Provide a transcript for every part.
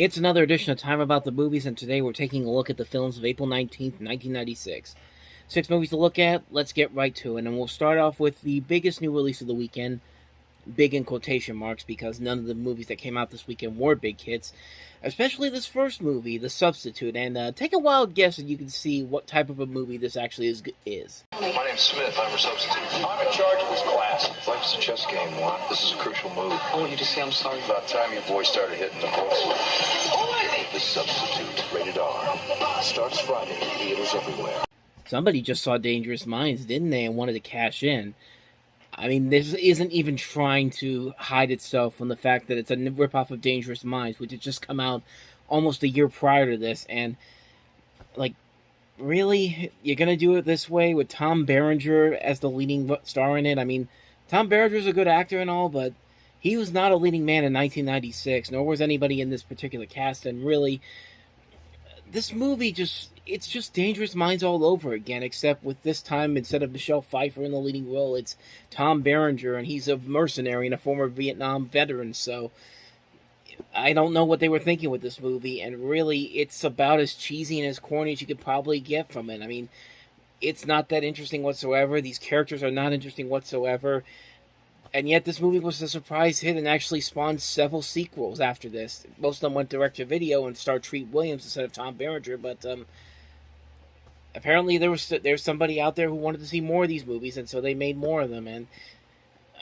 It's another edition of Time About the Movies, and today we're taking a look at the films of April 19th, 1996. 6 movies to look at, let's get right to it, and we'll start off with the biggest new release of the weekend, big in quotation marks, because none of the movies that came out this weekend were big hits, especially this first movie, The Substitute, and take a wild guess and you can see what type of a movie this actually is. My name's Smith. I'm a substitute. I'm in charge of this class. Life's a chess game, Juan. This is a crucial move. I want you to say I'm sorry. About time your boy started hitting the books. The Substitute, rated R. Starts Friday in theaters everywhere. Somebody just saw Dangerous Minds, didn't they, and wanted to cash in. I mean, this isn't even trying to hide itself from the fact that it's a ripoff of Dangerous Minds, which had just come out almost a year prior to this, and, like, really? You're gonna do it this way with Tom Berenger as the leading star in it? I mean, Tom Berenger's a good actor and all, but he was not a leading man in 1996, nor was anybody in this particular cast, and really, this movie it's just Dangerous Minds all over again, except with this time, instead of Michelle Pfeiffer in the leading role, it's Tom Berenger, and he's a mercenary and a former Vietnam veteran, so I don't know what they were thinking with this movie, and really, it's about as cheesy and as corny as you could probably get from it. I mean, it's not that interesting whatsoever, these characters are not interesting whatsoever, and yet this movie was a surprise hit and actually spawned several sequels after this. Most of them went direct-to-video and starred Treat Williams instead of Tom Berenger, but apparently there's somebody out there who wanted to see more of these movies, and so they made more of them. And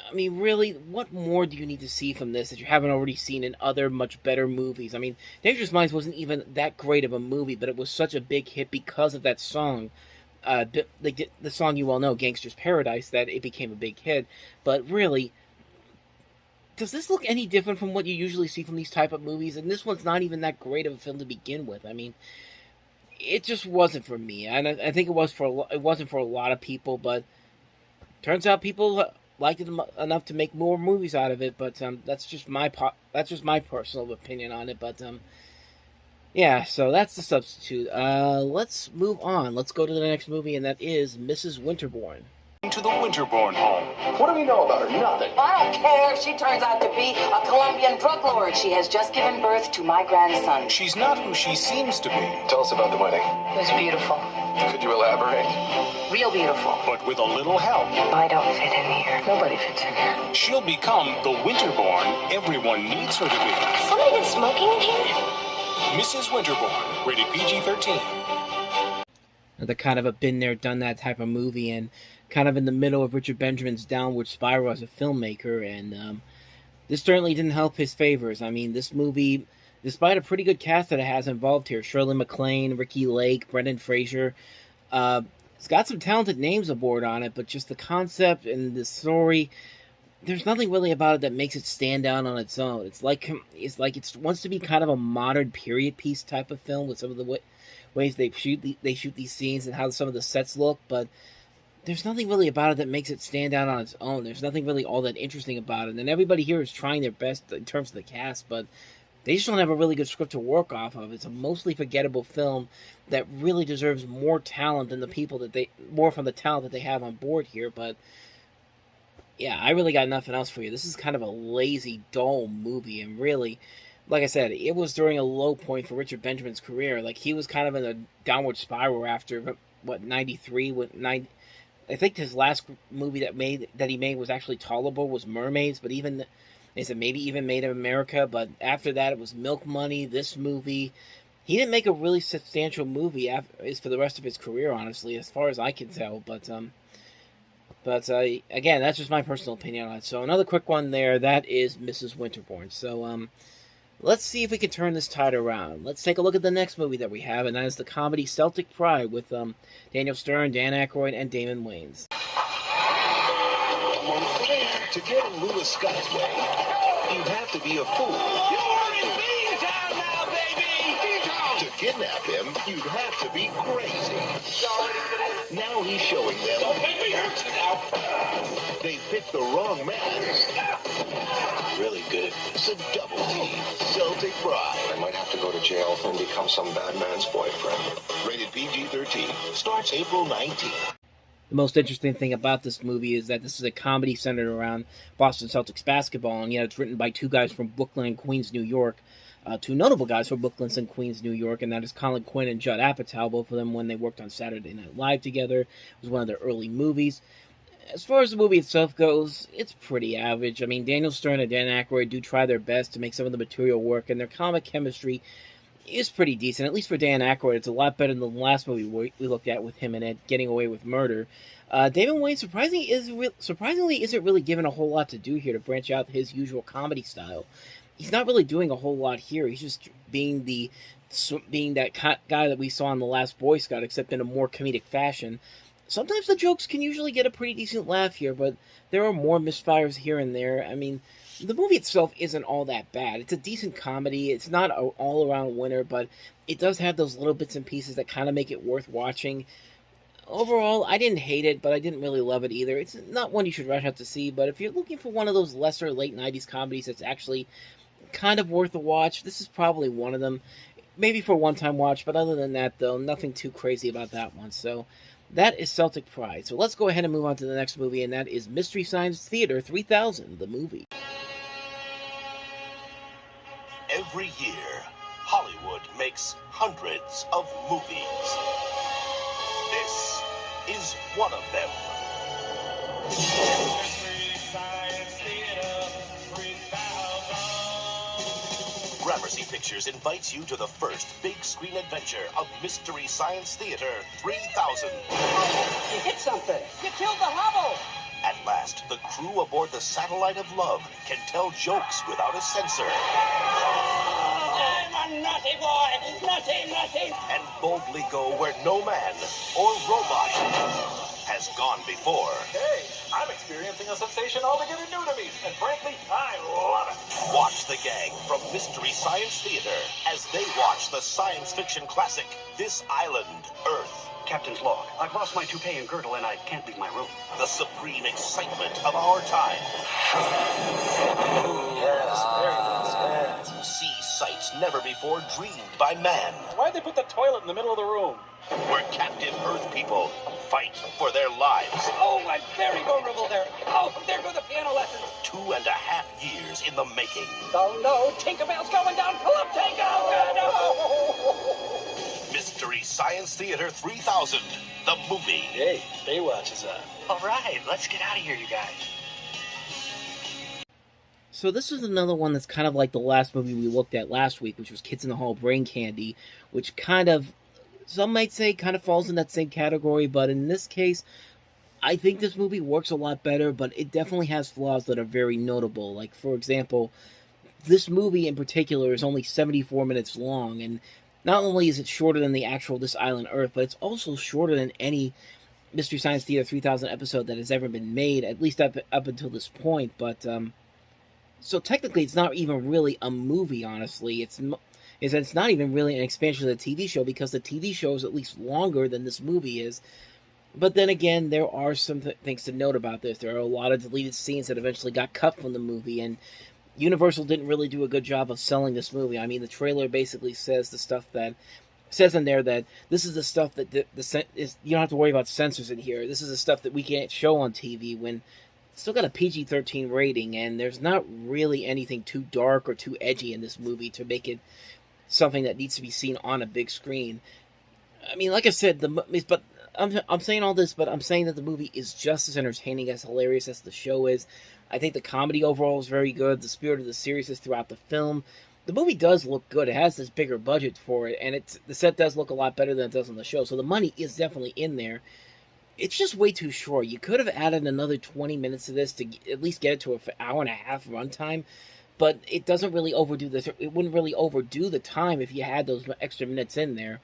I mean, really, what more do you need to see from this that you haven't already seen in other much better movies? I mean, Dangerous Minds wasn't even that great of a movie, but it was such a big hit because of that song. The song you all know, Gangster's Paradise, that it became a big hit. But really, does this look any different from what you usually see from these type of movies? And this one's not even that great of a film to begin with. I mean, it just wasn't for me, and I think it wasn't for a lot of people. But turns out people liked it enough to make more movies out of it. But that's just my personal opinion on it. But yeah, so that's The Substitute. Let's move on. Let's go to the next movie, and that is Mrs. Winterbourne. To the Winterbourne home. What do we know about her? Nothing. I don't care if she turns out to be a Colombian drug lord. She has just given birth to my grandson. She's not who she seems to be. Tell us about the wedding. It was beautiful. Could you elaborate? Real beautiful. But with a little help. I don't fit in here. Nobody fits in here. She'll become the Winterbourne everyone needs her to be. Somebody been smoking in here? Mrs. Winterbourne, rated PG-13. The kind of a been there, done that type of movie, and kind of in the middle of Richard Benjamin's downward spiral as a filmmaker, and this certainly didn't help his favors. I mean, this movie, despite a pretty good cast that it has involved here, Shirley MacLaine, Ricky Lake, Brendan Fraser, it's got some talented names aboard on it, but just the concept and the story, there's nothing really about it that makes it stand out on its own. It's like it wants to be kind of a modern period piece type of film with some of the ways they shoot these scenes and how some of the sets look, but there's nothing really about it that makes it stand out on its own. There's nothing really all that interesting about it, and everybody here is trying their best in terms of the cast, but they just don't have a really good script to work off of. It's a mostly forgettable film that really deserves more talent than more from the talent that they have on board here, but yeah, I really got nothing else for you. This is kind of a lazy, dull movie, and really, like I said, it was during a low point for Richard Benjamin's career. Like, he was kind of in a downward spiral after, 93? I think his last movie that he made was actually tolerable, was Mermaids, but maybe even Made in America, but after that it was Milk Money, this movie. He didn't make a really substantial movie for the rest of his career, honestly, as far as I can tell, but again, that's just my personal opinion on it. So another quick one there, that is Mrs. Winterbourne. So let's see if we can turn this tide around. Let's take a look at the next movie that we have, and that is the comedy Celtic Pride with Daniel Stern, Dan Aykroyd, and Damon Wayans. To get in Lewis Scott's way, you have to be a fool. You're in Beantown now, baby! Beantown! To kidnap him, you'd have to be crazy. Now he's showing them. Don't make me hurt you now! They picked the wrong man. Really good. It's a double team. Celtic Pride. I might have to go to jail and become some bad man's boyfriend. Rated PG-13. Starts April 19th. The most interesting thing about this movie is that this is a comedy centered around Boston Celtics basketball, and yet it's written by two guys from Brooklyn and Queens, New York. two notable guys for Brooklyn and Queens, New York, and that is Colin Quinn and Judd Apatow, both of them when they worked on Saturday Night Live together. It was one of their early movies. As far as the movie itself goes, it's pretty average. I mean, Daniel Stern and Dan Aykroyd do try their best to make some of the material work, and their comic chemistry is pretty decent. At least for Dan Aykroyd, it's a lot better than the last movie we looked at with him and Ed, Getting Away with Murder. Damon Wayans surprisingly isn't really given a whole lot to do here to branch out his usual comedy style. He's not really doing a whole lot here. He's just being that guy that we saw in The Last Boy Scout, except in a more comedic fashion. Sometimes the jokes can usually get a pretty decent laugh here, but there are more misfires here and there. I mean, the movie itself isn't all that bad. It's a decent comedy. It's not an all-around winner, but it does have those little bits and pieces that kind of make it worth watching. Overall, I didn't hate it, but I didn't really love it either. It's not one you should rush out to see, but if you're looking for one of those lesser late 90s comedies that's actually kind of worth a watch, this is probably one of them. Maybe for a one-time watch, but other than that, though, nothing too crazy about that one. So that is Celtic Pride. So let's go ahead and move on to the next movie, and that is Mystery Science Theater 3000, the movie. Every year, Hollywood makes hundreds of movies. This is one of them. Gramercy Pictures invites you to the first big screen adventure of Mystery Science Theater 3000. You hit something. You killed the hobble. At last, the crew aboard the Satellite of Love can tell jokes without a censor. I'm a naughty boy. Naughty. And boldly go where no man or robot has gone before. Hey, I'm experiencing a sensation altogether new to me, and frankly, I love it. Watch the gang from Mystery Science Theater as they watch the science fiction classic, This Island, Earth. Captain's log. I've lost my toupee and girdle, and I can't leave my room. The supreme excitement of our time. Yes, very nice. See sights never before dreamed by man. Why'd they put the toilet in the middle of the room? Where captive Earth people fight for their lives. Oh, I'm very vulnerable there. Oh, there go the piano lessons. 2.5 years in the making. Oh, no. Tinkerbell's going down. Pull up, Tinker. Oh, no. Mystery Science Theater 3000, the movie. Hey, Baywatch is on. All right, let's get out of here, you guys. So this is another one that's kind of like the last movie we looked at last week, which was Kids in the Hall Brain Candy, which kind of, some might say, kind of falls in that same category, but in this case, I think this movie works a lot better, but it definitely has flaws that are very notable. Like, for example, this movie in particular is only 74 minutes long, and not only is it shorter than the actual This Island Earth, but it's also shorter than any Mystery Science Theater 3000 episode that has ever been made, at least up until this point, but, so technically it's not even really a movie, honestly. It's not even really an expansion of the TV show, because the TV show is at least longer than this movie is. But then again, there are some things to note about this. There are a lot of deleted scenes that eventually got cut from the movie, and Universal didn't really do a good job of selling this movie. I mean, the trailer basically says the stuff that says in there that this is the stuff that you don't have to worry about censors in here. This is the stuff that we can't show on TV, when it's still got a PG-13 rating, and there's not really anything too dark or too edgy in this movie to make it something that needs to be seen on a big screen. I mean, like I said, I'm saying all this, but I'm saying that the movie is just as entertaining, as hilarious as the show is. I think the comedy overall is very good. The spirit of the series is throughout the film. The movie does look good. It has this bigger budget for it, and the set does look a lot better than it does on the show. So the money is definitely in there. It's just way too short. You could have added another 20 minutes to this to at least get it to an hour and a half runtime, but it doesn't really overdo this. It wouldn't really overdo the time if you had those extra minutes in there.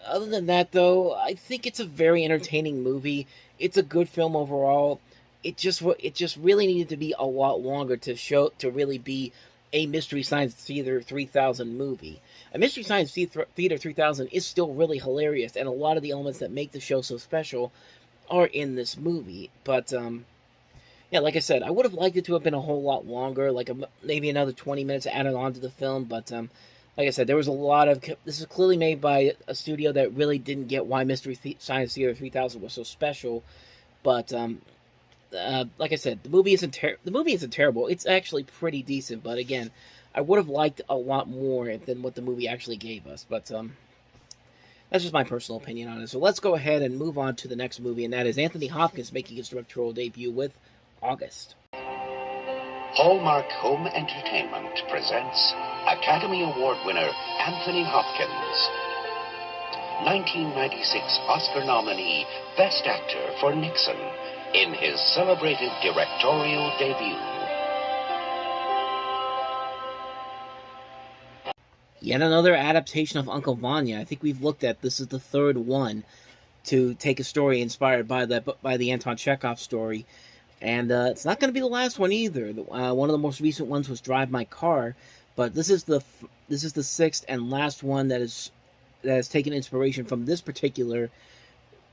Other than that, though, I think it's a very entertaining movie. It's a good film overall. It just really needed to be a lot longer to really be a Mystery Science Theater 3000 movie. A Mystery Science Theater 3000 is still really hilarious, and a lot of the elements that make the show so special are in this movie. But, yeah, like I said, I would have liked it to have been a whole lot longer, like maybe another 20 minutes added on to the film, but, like I said, there was a lot of... This is clearly made by a studio that really didn't get why Mystery Science Theater 3000 was so special, but, like I said, the movie isn't terrible. It's actually pretty decent, but again, I would have liked a lot more than what the movie actually gave us. But that's just my personal opinion on it. So let's go ahead and move on to the next movie, and that is Anthony Hopkins making his directorial debut with August. Hallmark Home Entertainment presents Academy Award winner Anthony Hopkins. 1996 Oscar nominee, Best Actor for Nixon, in his celebrated directorial debut. Yet another adaptation of Uncle Vanya. I think we've looked at this is the third one to take a story inspired by the Anton Chekhov story. And it's not going to be the last one either. One of the most recent ones was Drive My Car, but this is the sixth and last one that has taken inspiration from this particular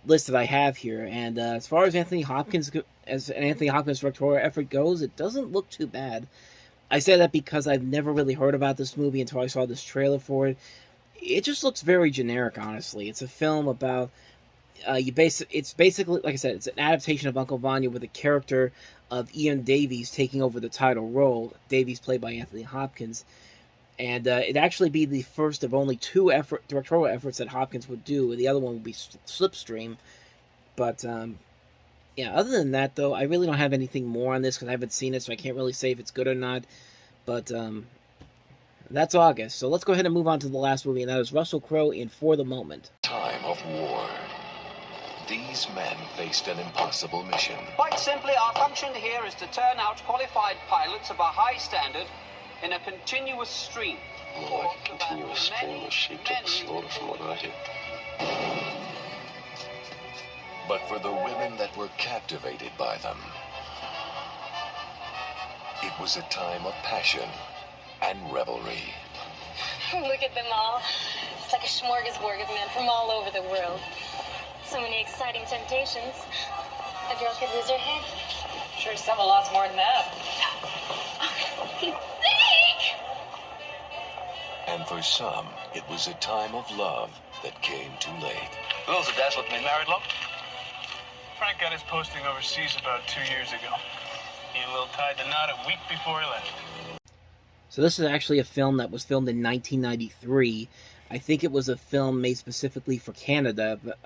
list that I have here. And as far as Anthony Hopkins directorial effort goes, it doesn't look too bad. I say that because I've never really heard about this movie until I saw this trailer for it. It just looks very generic, honestly. It's a film about it's basically, like I said, it's an adaptation of Uncle Vanya with a character of Ian Davies taking over the title role. Davies played by Anthony Hopkins, and it'd actually be the first of only two directorial efforts that Hopkins would do. The other one would be Slipstream. But yeah, other than that, though, I really don't have anything more on this because I haven't seen it, so I can't really say if it's good or not. But that's August, so let's go ahead and move on to the last movie, and that is Russell Crowe in For the Moment. Time of war. These men faced an impossible mission. Quite simply, our function here is to turn out qualified pilots of a high standard in a continuous stream. More like a continuous stream of sheep to the slaughter from what I hear. But for the women that were captivated by them, it was a time of passion and revelry. Look at them all. It's like a smorgasbord of men from all over the world. So many exciting temptations. A girl could lose her head. Sure, some a lot more than that. And for some, it was a time of love that came too late. Will's a desolate married love. Frank got his posting overseas about 2 years ago. He and Lil tied the knot a week before he left. So this is actually a film that was filmed in 1993. I think it was a film made specifically for Canada, but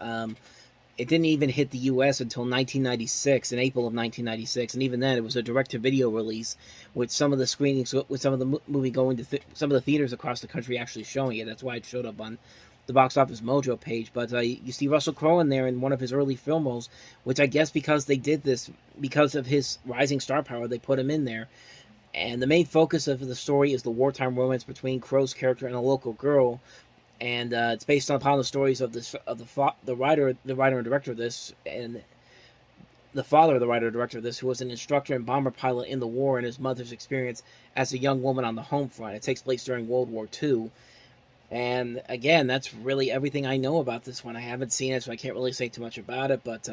it didn't even hit the U.S. until 1996, in April of 1996, and even then it was a direct-to-video release with some of the screenings, with some of the movie going to some of the theaters across the country actually showing it. That's why it showed up on the Box Office Mojo page. But you see Russell Crowe in there in one of his early film roles, which I guess because they did this, because of his rising star power, they put him in there. And the main focus of the story is the wartime romance between Crowe's character and a local girl. And it's based upon the stories of the writer and director of this, and the father of the writer and director of this, who was an instructor and bomber pilot in the war, and his mother's experience as a young woman on the home front. It takes place during World War II. And again, that's really everything I know about this one. I haven't seen it, so I can't really say too much about it. But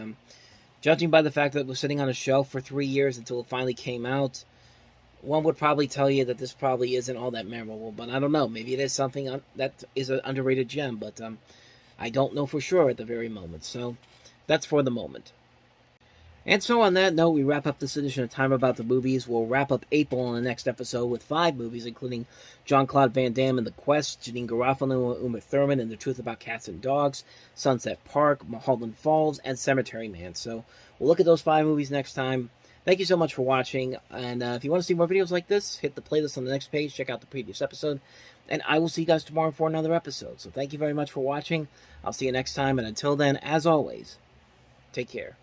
judging by the fact that it was sitting on a shelf for 3 years until it finally came out, one would probably tell you that this probably isn't all that memorable, but I don't know. Maybe it is something that is an underrated gem, but I don't know for sure at the very moment. So that's For the Moment. And so on that note, we wrap up this edition of Time About the Movies. We'll wrap up April on the next episode with 5 movies, including Jean-Claude Van Damme in The Quest, Janine Garofalo and Uma Thurman in The Truth About Cats and Dogs, Sunset Park, Mulholland Falls, and Cemetery Man. So we'll look at those 5 movies next time. Thank you so much for watching, and if you want to see more videos like this, hit the playlist on the next page, check out the previous episode, and I will see you guys tomorrow for another episode. So thank you very much for watching. I'll see you next time, and until then, as always, take care.